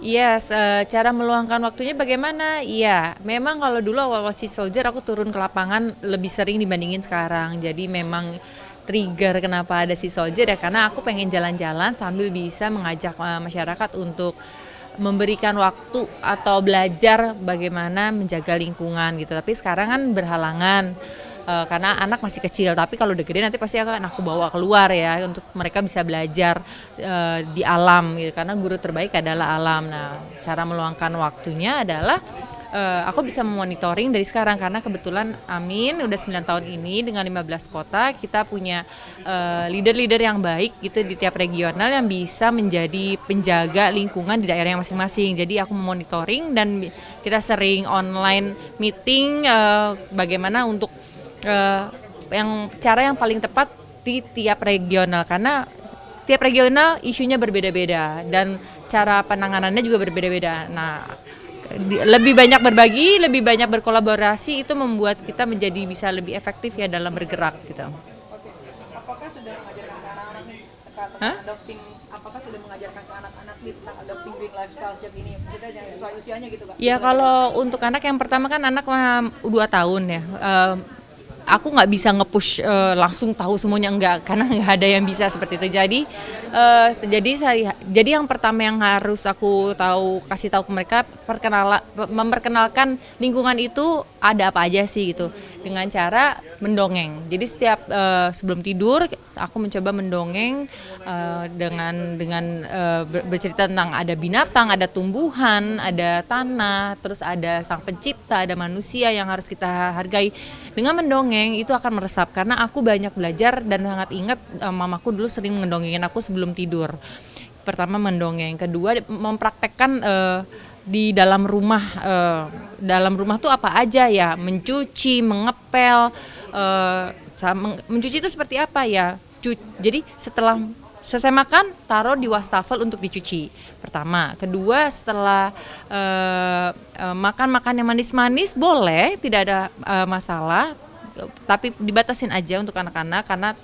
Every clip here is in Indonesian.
Yes, cara meluangkan waktunya bagaimana? Iya, memang kalau dulu awal-awal Sea Soldier aku turun ke lapangan lebih sering dibandingin sekarang. Jadi memang trigger kenapa ada Sea Soldier ya karena aku pengen jalan-jalan sambil bisa mengajak masyarakat untuk memberikan waktu atau belajar bagaimana menjaga lingkungan gitu. Tapi sekarang kan berhalangan karena anak masih kecil. Tapi kalau udah gede nanti pasti akan aku bawa keluar ya untuk mereka bisa belajar di alam gitu. Karena guru terbaik adalah alam. Nah, cara meluangkan waktunya adalah aku bisa memonitoring dari sekarang karena kebetulan Amin udah 9 tahun ini dengan 15 kota kita punya leader-leader yang baik gitu di tiap regional yang bisa menjadi penjaga lingkungan di daerah masing-masing. Jadi aku memonitoring dan kita sering online meeting bagaimana untuk cara yang paling tepat di tiap regional karena tiap regional isunya berbeda-beda dan cara penanganannya juga berbeda-beda. Nah, lebih banyak berbagi, lebih banyak berkolaborasi itu membuat kita menjadi bisa lebih efektif ya dalam bergerak gitu. Oke. Apakah sudah mengajarkan ke anak-anak nih tentang Hah? adopting? Apakah sudah mengajarkan ke anak-anak nih tentang adopting green lifestyle sejak ini? Maksudnya yang sesuai usianya gitu kak? Ya kalau untuk anak yang pertama kan anak 2 tahun ya. Aku nggak bisa nge-push langsung tahu semuanya enggak karena nggak ada yang bisa seperti itu. Jadi yang pertama yang harus aku kasih tahu ke mereka memperkenalkan lingkungan itu ada apa aja sih gitu dengan cara mendongeng. Jadi setiap sebelum tidur aku mencoba mendongeng dengan bercerita tentang ada binatang, ada tumbuhan, ada tanah, terus ada sang pencipta, ada manusia yang harus kita hargai. Dengan mendongeng itu akan meresap karena aku banyak belajar dan sangat ingat mamaku dulu sering mendongengin aku sebelum tidur. Pertama mendongeng, kedua mempraktekkan di dalam rumah tuh apa aja ya, mencuci, mengepel, mencuci itu seperti apa ya. Jadi setelah selesai makan taruh di wastafel untuk dicuci pertama. Kedua setelah makan yang manis-manis boleh, tidak ada masalah, tapi dibatasin aja untuk anak-anak karena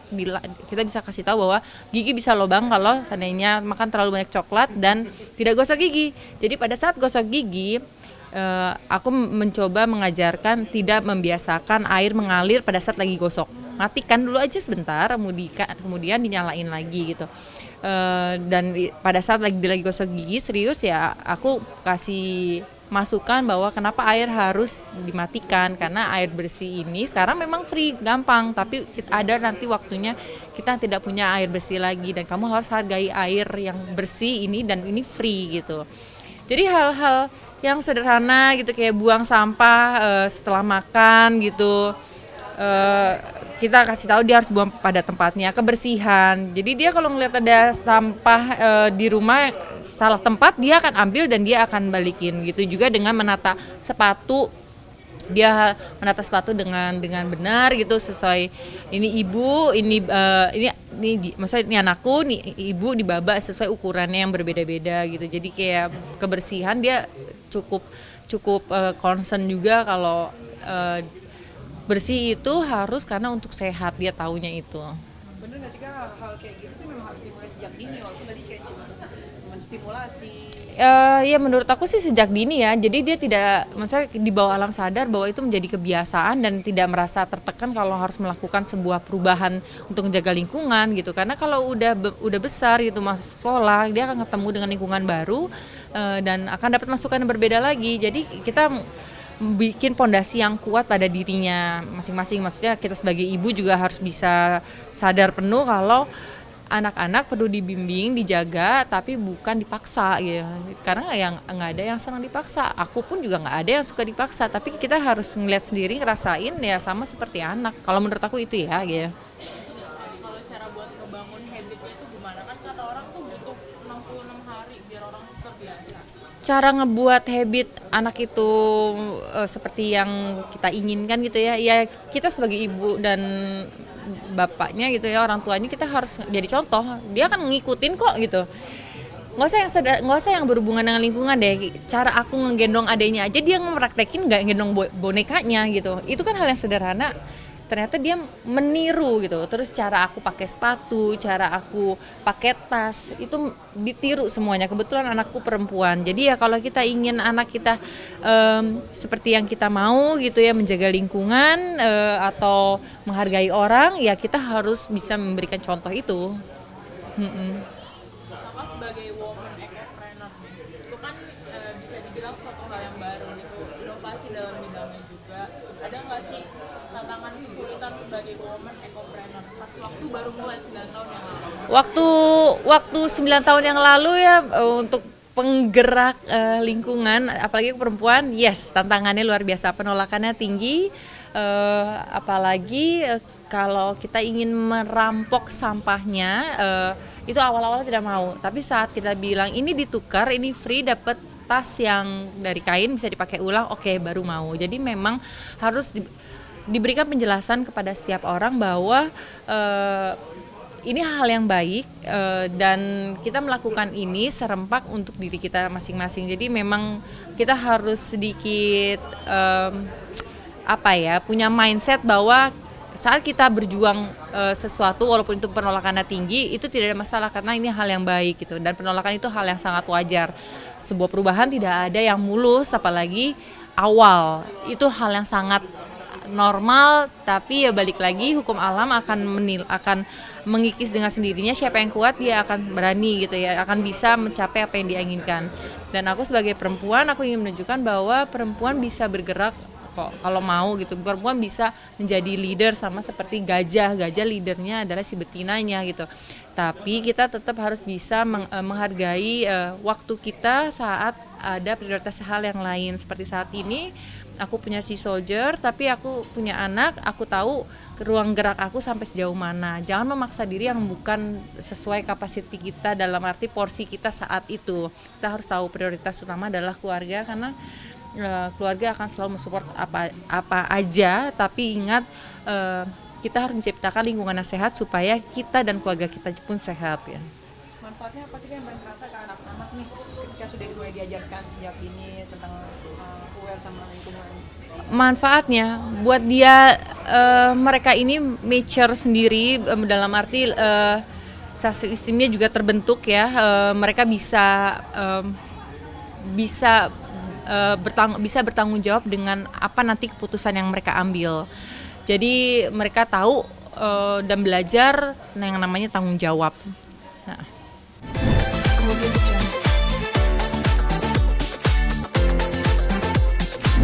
kita bisa kasih tahu bahwa gigi bisa lubang kalau seandainya makan terlalu banyak coklat dan tidak gosok gigi. Jadi pada saat gosok gigi aku mencoba mengajarkan tidak membiasakan air mengalir pada saat lagi gosok. Matikan dulu aja sebentar, kemudian dinyalain lagi gitu. Dan pada saat lagi gosok gigi serius ya aku kasih masukan bahwa kenapa air harus dimatikan karena air bersih ini sekarang memang free gampang tapi ada nanti waktunya kita tidak punya air bersih lagi dan kamu harus hargai air yang bersih ini dan ini free gitu. Jadi hal-hal yang sederhana gitu kayak buang sampah setelah makan gitu. Kita kasih tahu dia harus buang pada tempatnya, kebersihan. Jadi dia kalau ngelihat ada sampah di rumah salah tempat dia akan ambil dan dia akan balikin gitu. Juga dengan menata sepatu, dia menata sepatu dengan benar gitu sesuai ini ibu, ini maksudnya ini anakku, ini ibu dibaba sesuai ukurannya yang berbeda-beda gitu. Jadi kayak kebersihan dia cukup concern juga kalau bersih itu harus karena untuk sehat dia taunya itu. Bener nggak sih kak hal kayak gitu tuh memang harus dimulai sejak dini walaupun tadi kayak cuma menstimulasi. Ya menurut aku sih sejak dini ya, jadi dia tidak, maksudnya di bawah alam sadar bahwa itu menjadi kebiasaan dan tidak merasa tertekan kalau harus melakukan sebuah perubahan untuk menjaga lingkungan gitu. Karena kalau udah besar gitu masuk sekolah, dia akan ketemu dengan lingkungan baru dan akan dapat masukan yang berbeda lagi. Jadi kita bikin pondasi yang kuat pada dirinya masing-masing. Maksudnya kita sebagai ibu juga harus bisa sadar penuh kalau anak-anak perlu dibimbing, dijaga, tapi bukan dipaksa gitu. Karena yang nggak ada yang senang dipaksa. Aku pun juga nggak ada yang suka dipaksa. Tapi kita harus ngeliat sendiri, ngerasain ya sama seperti anak. Kalau menurut aku itu ya gitu. Kalau cara buat ngebangun habitnya itu gimana kan kata orang tuh butuh 66 hari biar orang terbiasa. Cara ngebuat habit anak itu seperti yang kita inginkan gitu ya, ya kita sebagai ibu dan bapaknya gitu ya, orang tuanya kita harus jadi contoh. Dia akan ngikutin kok gitu. Nggak usah yang berhubungan dengan lingkungan deh. Cara aku ngegendong adenya aja dia ngepraktekin nggak gendong bonekanya gitu. Itu kan hal yang sederhana ternyata dia meniru gitu. Terus cara aku pakai sepatu, cara aku pakai tas itu ditiru semuanya. Kebetulan anakku perempuan, jadi ya kalau kita ingin anak kita seperti yang kita mau gitu ya, menjaga lingkungan atau menghargai orang, ya kita harus bisa memberikan contoh itu. Kakak sebagai woman entrepreneur itu kan bisa dibilang suatu hal yang baru gitu, inovasi dalam bidangnya juga. Ada nggak sih tantangan kesulitan sebagai woman entrepreneur pas waktu baru mulai 9 tahun yang lalu? Waktu 9 tahun yang lalu ya, untuk penggerak lingkungan, apalagi perempuan, yes, tantangannya luar biasa, penolakannya tinggi, apalagi kalau kita ingin merampok sampahnya, itu awal-awal tidak mau, tapi saat kita bilang ini ditukar, ini free, dapat tas yang dari kain bisa dipakai ulang, oke, baru mau. Jadi memang harus diberikan penjelasan kepada setiap orang bahwa ini hal yang baik, dan kita melakukan ini serempak untuk diri kita masing-masing. Jadi memang kita harus sedikit punya mindset bahwa saat kita berjuang sesuatu, walaupun itu penolakannya tinggi, itu tidak ada masalah karena ini hal yang baik gitu, dan penolakan itu hal yang sangat wajar. Sebuah perubahan tidak ada yang mulus, apalagi awal, itu hal yang sangat normal. Tapi ya balik lagi, hukum alam akan mengikis dengan sendirinya. Siapa yang kuat dia akan berani gitu ya, akan bisa mencapai apa yang dia inginkan. Dan aku sebagai perempuan, aku ingin menunjukkan bahwa perempuan bisa bergerak kok kalau mau gitu. Perempuan bisa menjadi leader sama seperti gajah leadernya adalah si betinanya gitu. Tapi kita tetap harus bisa menghargai waktu kita saat ada prioritas hal yang lain. Seperti saat ini aku punya Sea Soldier, tapi aku punya anak, aku tahu ruang gerak aku sampai sejauh mana. Jangan memaksa diri yang bukan sesuai kapasiti kita, dalam arti porsi kita saat itu. Kita harus tahu prioritas utama adalah keluarga, karena keluarga akan selalu mensupport apa aja, tapi ingat kita harus menciptakan lingkungan yang sehat supaya kita dan keluarga kita pun sehat ya. Manfaatnya apa sih yang paling terasa ke anak-anak nih ketika sudah mulai diajarkan sejak ini tentang aware sama lingkungan? Manfaatnya buat dia, mereka ini mature sendiri, dalam arti sistemnya juga terbentuk ya. Mereka bisa bertanggung jawab dengan apa nanti keputusan yang mereka ambil. Jadi mereka tahu dan belajar yang namanya tanggung jawab.